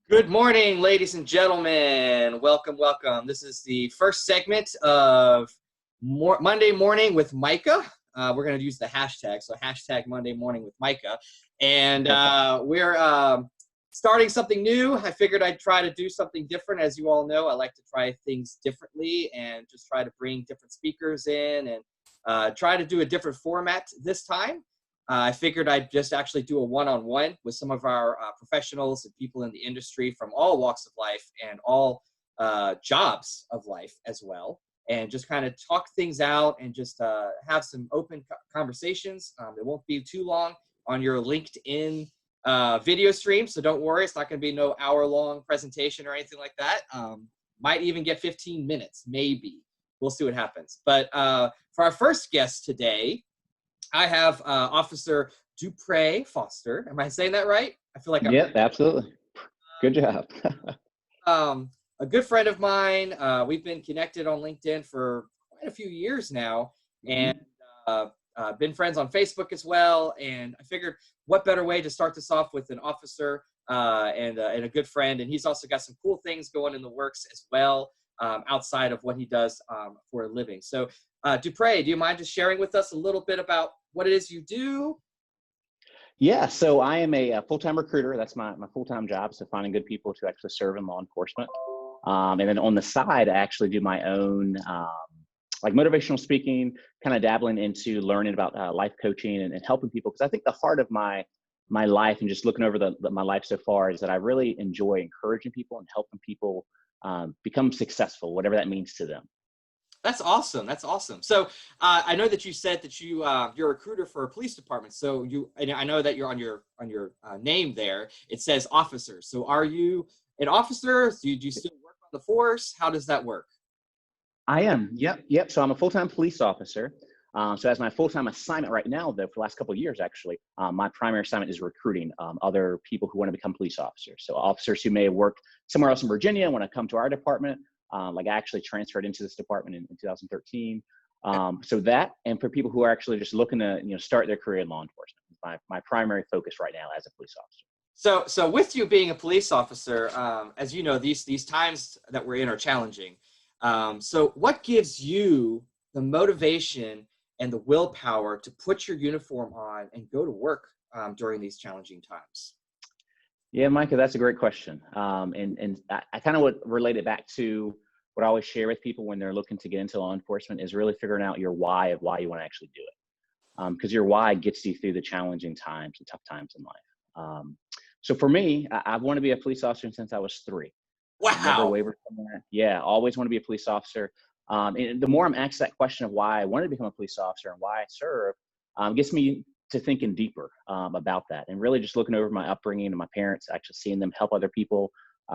Good morning, ladies and gentlemen. Welcome, welcome. This is the first segment of Monday Morning with Micah. We're going to use the hashtag, so hashtag Monday Morning with Micah. And we're starting something new. I figured I'd try to do something different. As you all know, I like to try things differently and just try to bring different speakers in and try to do a different format this time. I figured I'd just actually do a one-on-one with some of our professionals and people in the industry from all walks of life and all jobs of life as well, and just kind of talk things out and just have some open conversations. It won't be too long on your LinkedIn video stream, so don't worry. It's not going to be no hour-long presentation or anything like that. Might even get 15 minutes, maybe. We'll see what happens. But for our first guest today, I have Officer Duprée Foster. Am I saying that right? I feel like I'm. Yep, absolutely. Good job. A good friend of mine. We've been connected on LinkedIn for quite a few years now, and been friends on Facebook as well. And I figured, what better way to start this off with an officer and a good friend. And he's also got some cool things going in the works as well, outside of what he does for a living. So, Duprée, do you mind just sharing with us a little bit about what it is you do? Yeah, so I am a full-time recruiter. That's my full-time job, so finding good people to actually serve in law enforcement. And then on the side, I actually do my own like motivational speaking, kind of dabbling into learning about life coaching and helping people. Because I think the heart of my life and just looking over my life so far is that I really enjoy encouraging people and helping people become successful, whatever that means to them. That's awesome. That's awesome. So I know that you said that you're a recruiter for a police department. So I know that you're on your name there. It says officer. So are you an officer? Do you still work on the force? How does that work? I am. Yep. So I'm a full-time police officer. So as my full-time assignment right now, though, for the last couple of years, actually, my primary assignment is recruiting other people who want to become police officers. So officers who may have worked somewhere else in Virginia want to come to our department. Like I actually transferred into this department in 2013. So that, and for people who are actually just looking to start their career in law enforcement, my primary focus right now as a police officer. So with you being a police officer, as you know, these times that we're in are challenging. So what gives you the motivation and the willpower to put your uniform on and go to work during these challenging times? Yeah, Micah, that's a great question. And I kind of would relate it back to what I always share with people when they're looking to get into law enforcement is really figuring out your why of why you want to actually do it. Because your why gets you through the challenging times and tough times in life. So for me, I've wanted to be a police officer since I was 3. Never Wow. wavered from that. Yeah, always want to be a police officer. And the more I'm asked that question of why I wanted to become a police officer and why I serve, gets me to thinking deeper about that, and really just looking over my upbringing and my parents, actually seeing them help other people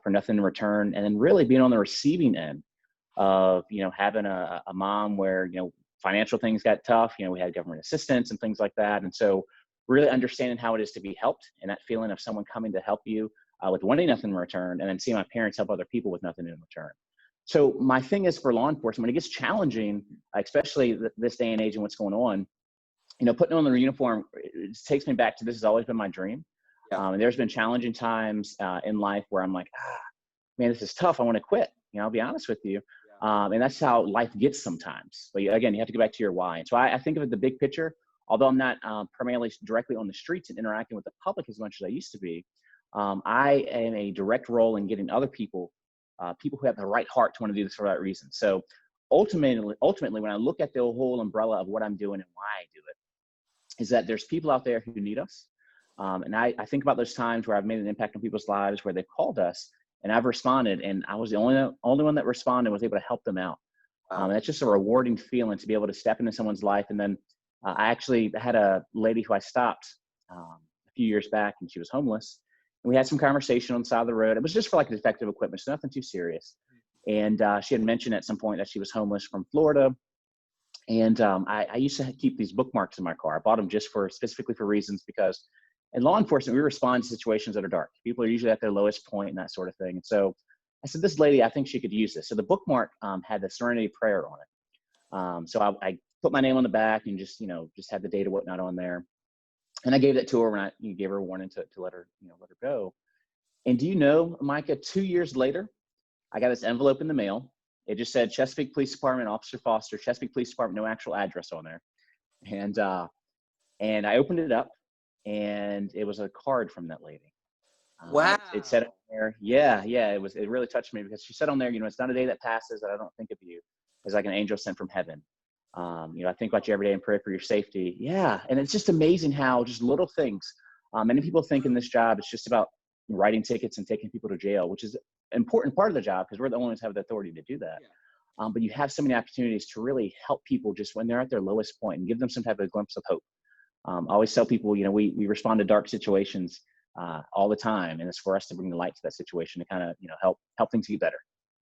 for nothing in return, and then really being on the receiving end of having a mom where financial things got tough. We had government assistance and things like that, and so really understanding how it is to be helped and that feeling of someone coming to help you with wanting nothing in return, and then seeing my parents help other people with nothing in return. So my thing is, for law enforcement, when it gets challenging, especially this day and age and what's going on, putting on the uniform, it takes me back to, this has always been my dream. Yeah. And there's been challenging times in life where I'm like, man, this is tough. I want to quit. I'll be honest with you. And that's how life gets sometimes. But again, you have to go back to your why. And so I think of it the big picture, although I'm not primarily directly on the streets and interacting with the public as much as I used to be. I am a direct role in getting other people who have the right heart to want to do this for the right reason. So ultimately, when I look at the whole umbrella of what I'm doing and why I do it, is that there's people out there who need us. And I think about those times where I've made an impact on people's lives, where they've called us and I've responded, and I was the only one that responded, was able to help them out. That's just a rewarding feeling to be able to step into someone's life. And then I actually had a lady who I stopped a few years back, and she was homeless. And we had some conversation on the side of the road. It was just for like defective equipment, so nothing too serious. And she had mentioned at some point that she was homeless from Florida. And I used to keep these bookmarks in my car. I bought them just specifically for reasons, because in law enforcement, we respond to situations that are dark. People are usually at their lowest point and that sort of thing. And so I said, this lady, I think she could use this. So the bookmark had the Serenity Prayer on it. So I put my name on the back and just had the date or whatnot on there. And I gave that to her when I gave her a warning to let her go. And do you know, Micah, 2 years later, I got this envelope in the mail. It just said Chesapeake Police Department, Officer Foster, Chesapeake Police Department, no actual address on there. And I opened it up, and it was a card from that lady. Wow. It said on there, yeah, it really touched me, because she said on there, it's not a day that passes that I don't think of you as like an angel sent from heaven. I think about you every day and pray for your safety. Yeah. And it's just amazing how just little things, many people think in this job, it's just about writing tickets and taking people to jail, which is an important part of the job because we're the only ones who have the authority to do that. Yeah. But you have so many opportunities to really help people just when they're at their lowest point and give them some type of glimpse of hope. I always tell people, we respond to dark situations all the time, and it's for us to bring the light to that situation to kind of, help things get better.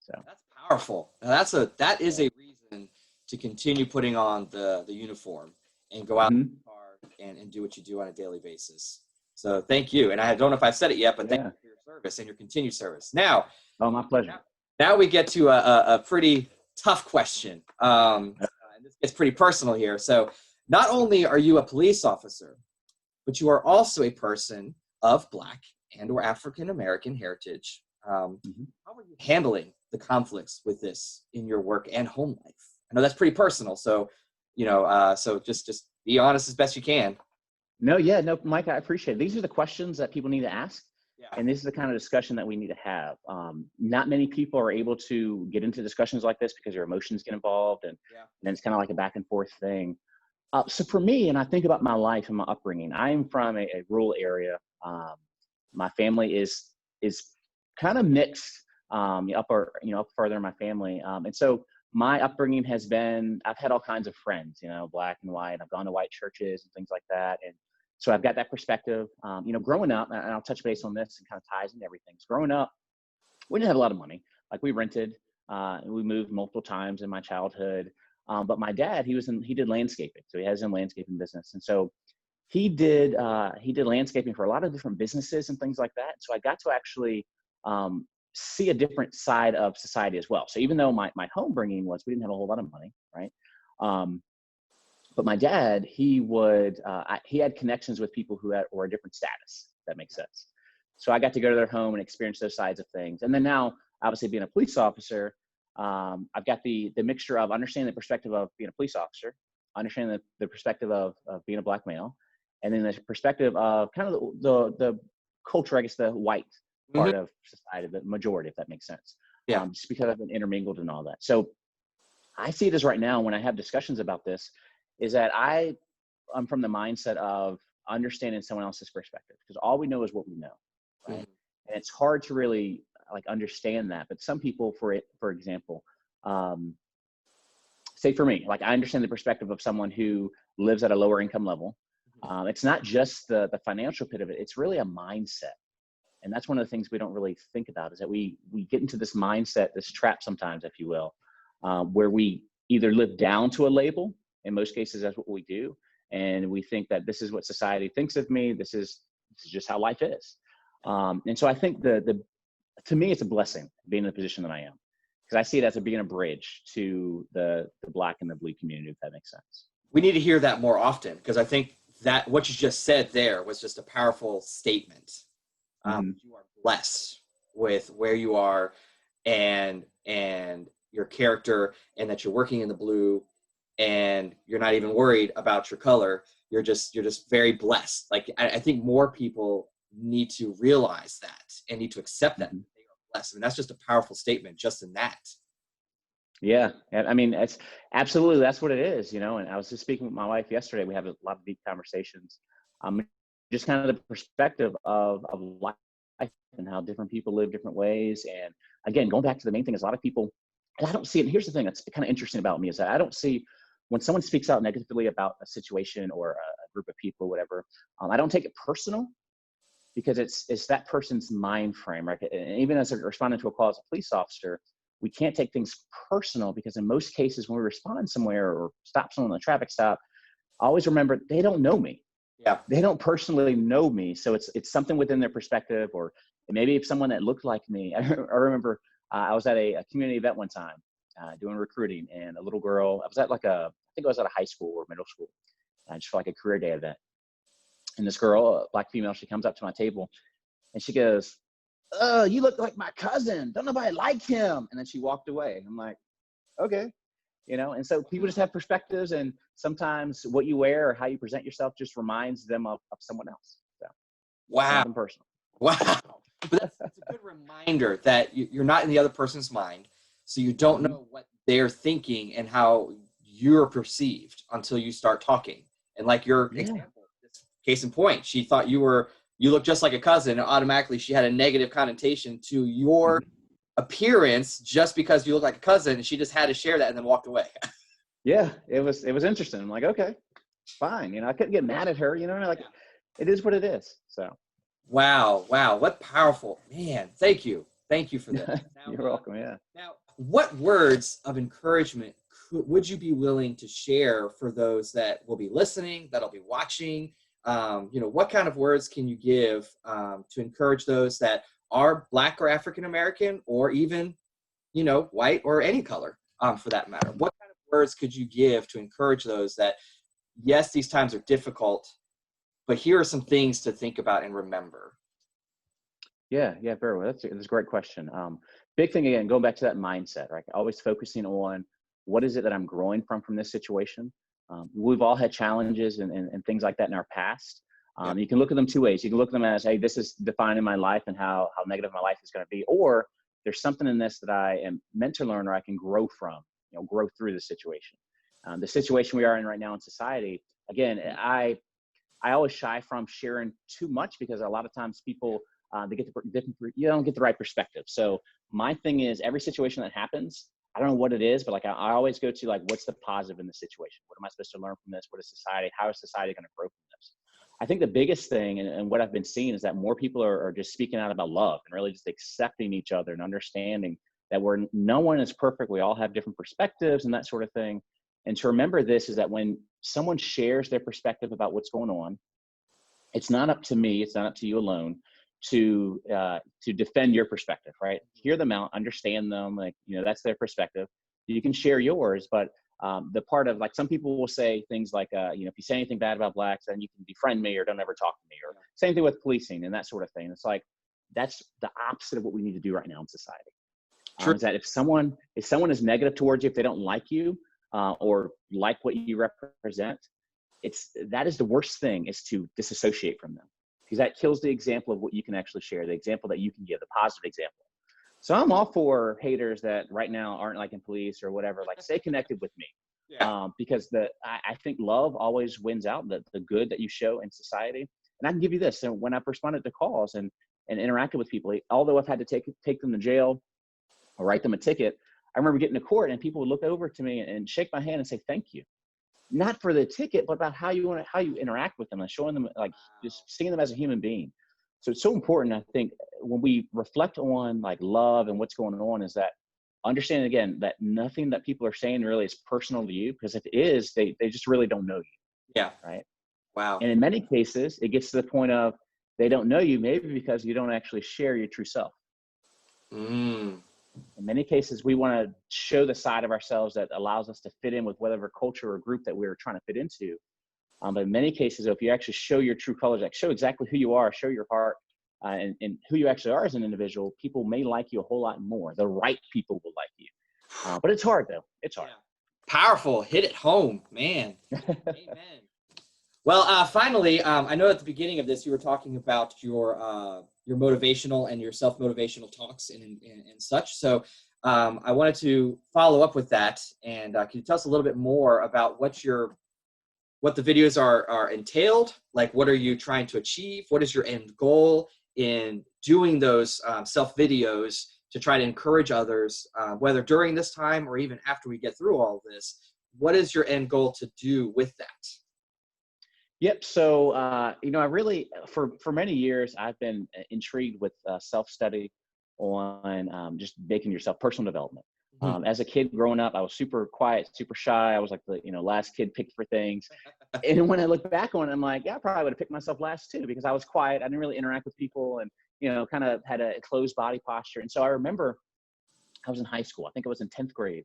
So that's powerful. Now, that is a reason to continue putting on the uniform and go out in the car and do what you do on a daily basis. So thank you. And I don't know if I've said it yet, but thank you for your service and your continued service. Now, my pleasure. Now we get to a pretty tough question. And this gets pretty personal here. So not only are you a police officer, but you are also a person of Black and or African-American heritage. How are you handling the conflicts with this in your work and home life? I know that's pretty personal. So, so just be honest as best you can. No, Mike, I appreciate it. These are the questions that people need to ask. Yeah. And this is the kind of discussion that we need to have. Not many people are able to get into discussions like this because their emotions get involved, and then it's kind of like a back and forth thing. So for me, and I think about my life and my upbringing, I am from a rural area. My family is kind of mixed, up further in my family. And so my upbringing has been, I've had all kinds of friends, Black and white. I've gone to white churches and things like that. And so I've got that perspective. Growing up, and I'll touch base on this and kind of ties into everything. So growing up, we didn't have a lot of money. Like we rented, we moved multiple times in my childhood. But my dad, he did landscaping. So he has his own landscaping business. And so he did landscaping for a lot of different businesses and things like that. So I got to actually see a different side of society as well. So even though my home bringing was, we didn't have a whole lot of money, right? But my dad, he had connections with people who were a different status, if that makes sense. So I got to go to their home and experience those sides of things. And then now, obviously being a police officer, I've got the mixture of understanding the perspective of being a police officer, understanding the perspective of being a Black male, and then the perspective of kind of the culture, I guess, the white part of society, the majority, if that makes sense. Yeah. Just because I've been intermingled and all that. So I see it as right now when I have discussions about this, is that I'm from the mindset of understanding someone else's perspective, because all we know is what we know, right? And it's hard to really understand that. But some people, for example, say for me, I understand the perspective of someone who lives at a lower income level. It's not just the financial bit of it. It's really a mindset. And that's one of the things we don't really think about, is that we get into this mindset, this trap sometimes, if you will, where we either live down to a label. In most cases, that's what we do. And we think that this is what society thinks of me. This is just how life is. And so I think to me, it's a blessing being in the position that I am, because I see it as being a bridge to the Black and the Blue community, if that makes sense. We need to hear that more often, because I think that what you just said there was just a powerful statement. You are blessed with where you are and your character, and that you're working in the blue, and you're not even worried about your color. You're just very blessed. I think more people need to realize that and need to accept that they are blessed. I mean, that's just a powerful statement just in that. Yeah. I mean, it's absolutely, that's what it is, And I was just speaking with my wife yesterday. We have a lot of deep conversations. Just kind of the perspective of life and how different people live different ways. And again, going back to the main thing is a lot of people, and I don't see it. And here's the thing that's kind of interesting about me, is that I don't see when someone speaks out negatively about a situation or a group of people or whatever, I don't take it personal, because it's that person's mind frame, right? And even as responding to a call as a police officer, we can't take things personal, because in most cases when we respond somewhere or stop someone on a traffic stop, always remember they don't know me. Yeah. They don't personally know me. So it's something within their perspective, or maybe if someone that looked like me. I remember I was at a community event one time doing recruiting, and a little girl, I think I was at a high school or middle school, just for a career day event. And this girl, a Black female, she comes up to my table and she goes, you look like my cousin. Don't nobody like him. And then she walked away. I'm like, okay. You know, and so people just have perspectives, and sometimes what you wear or how you present yourself just reminds them of someone else. So it's Wow. nothing personal. Wow. But that's a good reminder that you're not in the other person's mind. So you don't know what they're thinking and how you're perceived until you start talking. And like your example, this case in point, she thought you looked just like a cousin, and automatically she had a negative connotation to your appearance just because you look like a cousin, and she just had to share that and then walked away. Yeah, it was interesting. I'm like, okay, fine. You know, I couldn't get mad at her, you know, like it is what it is. So Wow. What powerful, man. Thank you for this. Now, you're welcome. Yeah. now, what words of encouragement would you be willing to share for those that will be listening, that'll be watching? What kind of words can you give to encourage those that are Black or African American, or even, white or any color, for that matter? What kind of words could you give to encourage those that, yes, these times are difficult, but here are some things to think about and remember? Yeah, very well. That's a great question. Big thing again, going back to that mindset, right? Always focusing on what is it that I'm growing from this situation. We've all had challenges and things like that in our past. You can look at them two ways. You can look at them as, hey, this is defining my life and how negative my life is going to be, or there's something in this that I am meant to learn or I can grow from, grow through the situation. The situation we are in right now in society, again, I always shy from sharing too much because a lot of times people, they get you don't get the right perspective. So my thing is, every situation that happens, I don't know what it is, but like I always go to like, what's the positive in the situation? What am I supposed to learn from this? How is society going to grow from this? I think the biggest thing and what I've been seeing is that more people are just speaking out about love and really just accepting each other and understanding that no one is perfect. We all have different perspectives and that sort of thing. And to remember this is that when someone shares their perspective about what's going on, it's not up to me, it's not up to you alone to defend your perspective, right? Hear them out, understand them, like, that's their perspective. You can share yours, but the part of, like, some people will say things like, if you say anything bad about Blacks, then you can befriend me or don't ever talk to me, or same thing with policing and that sort of thing. It's like, that's the opposite of what we need to do right now in society. Is that if someone is negative towards you, if they don't like you or like what you represent, that is the worst thing, is to disassociate from them, because that kills the example of what you can actually share, the example that you can give, the positive example. So I'm all for haters that right now aren't liking police or whatever, like, stay connected with me. Because I think love always wins out, the good that you show in society. And I can give you this. And when I've responded to calls and interacted with people, although I've had to take them to jail or write them a ticket, I remember getting to court and people would look over to me and shake my hand and say, thank you. Not for the ticket, but about how you interact with them and showing them, like, just seeing them as a human being. So it's so important, I think, when we reflect on like love and what's going on, is that understanding again that nothing that people are saying really is personal to you, because if it is, they just really don't know you. Yeah. Right. Wow. And in many cases, it gets to the point of they don't know you maybe because you don't actually share your true self. In many cases, we want to show the side of ourselves that allows us to fit in with whatever culture or group that we're trying to fit into. But in many cases, if you actually show your true colors, like show exactly who you are, show your heart, and who you actually are as an individual, people may like you a whole lot more. The right people will like you. But it's hard, though. It's hard. Yeah. Powerful. Hit it home, man. Amen. Well, finally, I know at the beginning of this, you were talking about your motivational and your self-motivational talks and such. So I wanted to follow up with that. And can you tell us a little bit more about what the videos are entailed? Like, what are you trying to achieve? What is your end goal in doing those self videos to try to encourage others, whether during this time or even after we get through all of this? What is your end goal to do with that? Yep. So, I really, for many years, I've been intrigued with self-study on just making yourself personal development. As a kid growing up, I was super quiet, super shy. I was like the last kid picked for things. And when I look back on it, I'm like, yeah, I probably would have picked myself last too, because I was quiet. I didn't really interact with people and, kind of had a closed body posture. And so I remember I was in high school. I think I was in 10th grade.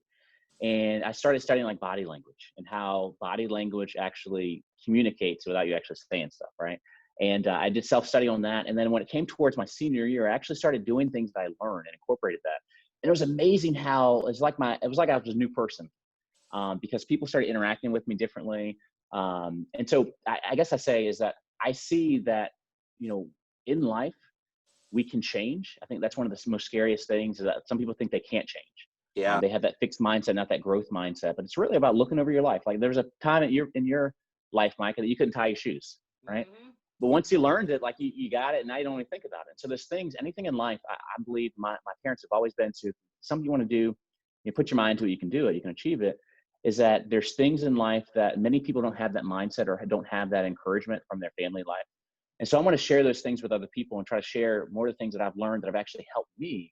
And I started studying like body language and how body language actually communicates without you actually saying stuff, right? And I did self-study on that. And then when it came towards my senior year, I actually started doing things that I learned and incorporated that. And it was amazing how it was like I was a new person, because people started interacting with me differently. And so I guess I say is that I see that, in life, we can change. I think that's one of the most scariest things, is that some people think they can't change. Yeah. They have that fixed mindset, not that growth mindset. But it's really about looking over your life. Like there was a time in your life, Micah, that you couldn't tie your shoes, right? Mm-hmm. But once you learned it, like you got it, and now you don't even think about it. So there's things, anything in life, I believe my parents have always been to, something you want to do, you put your mind to it, you can do it, you can achieve it, is that there's things in life that many people don't have that mindset or don't have that encouragement from their family life. And so I want to share those things with other people and try to share more of the things that I've learned that have actually helped me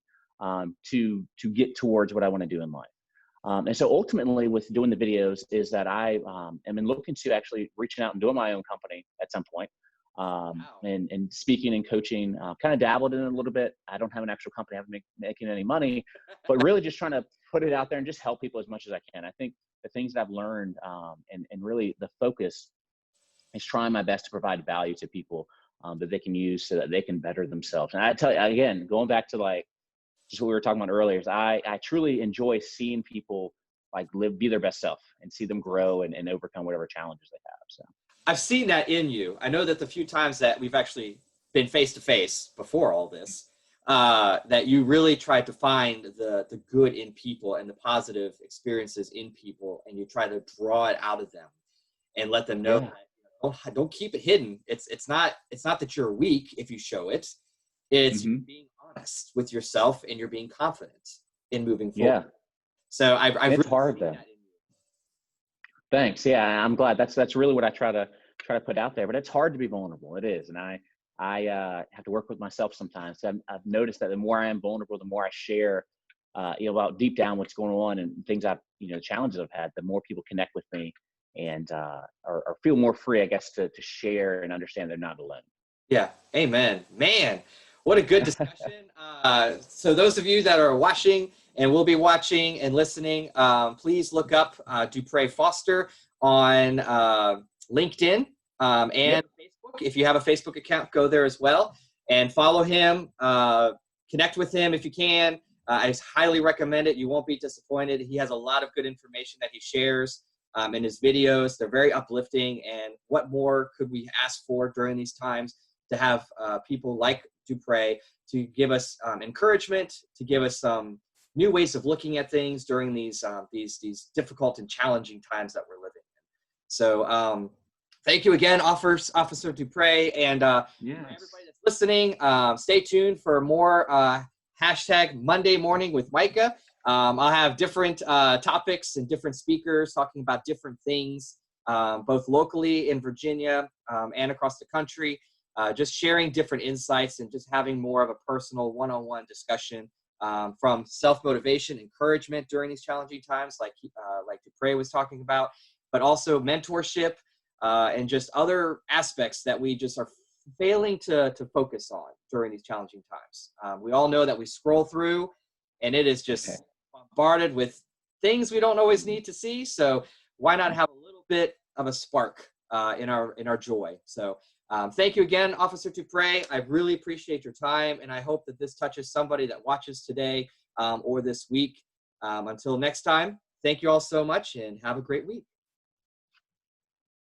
to get towards what I want to do in life. And so ultimately with doing the videos is that I am looking to actually reaching out and doing my own company at some point. Wow. And speaking and coaching, kind of dabbled in it a little bit. I don't have an actual company, I haven't making any money, but really just trying to put it out there and just help people as much as I can. I think the things that I've learned and really the focus is trying my best to provide value to people that they can use so that they can better themselves. And I tell you, again, going back to like just what we were talking about earlier, is I truly enjoy seeing people like be their best self and see them grow and overcome whatever challenges they have. So I've seen that in you. I know that the few times that we've actually been face to face before all this, that you really tried to find the good in people and the positive experiences in people, and you try to draw it out of them and let them know that don't keep it hidden. It's not that you're weak if you show it. It's mm-hmm. being honest with yourself, and you're being confident in moving forward. Yeah. So I've It's really hard seen though. that in you. Thanks. Yeah, I'm glad. That's really what I try to put out there. But it's hard to be vulnerable. It is, and I have to work with myself sometimes. I've noticed that the more I am vulnerable, the more I share, about deep down what's going on and things challenges I've had, the more people connect with me and or feel more free, I guess, to share and understand they're not alone. Yeah. Amen. Man, what a good discussion. So those of you that are watching and will be watching and listening, please look up Duprée Foster on LinkedIn and Facebook. If you have a Facebook account, go there as well and follow him. Connect with him if you can. I highly recommend it. You won't be disappointed. He has a lot of good information that he shares in his videos. They're very uplifting. And what more could we ask for during these times? To have people like Duprée to give us encouragement, to give us some new ways of looking at things during these difficult and challenging times that we're living in. So thank you again, Officer Duprée, and for everybody that's listening, stay tuned for more hashtag Monday Morning with Micah. I'll have different topics and different speakers talking about different things, both locally in Virginia and across the country. Just sharing different insights and just having more of a personal one-on-one discussion from self-motivation, encouragement during these challenging times, like Duprée was talking about, but also mentorship and just other aspects that we just are failing to focus on during these challenging times. We all know that we scroll through and it is just bombarded with things we don't always need to see. So why not have a little bit of a spark in our joy? So thank you again, Officer Duprée. I really appreciate your time, and I hope that this touches somebody that watches today or this week. Until next time, thank you all so much, and have a great week.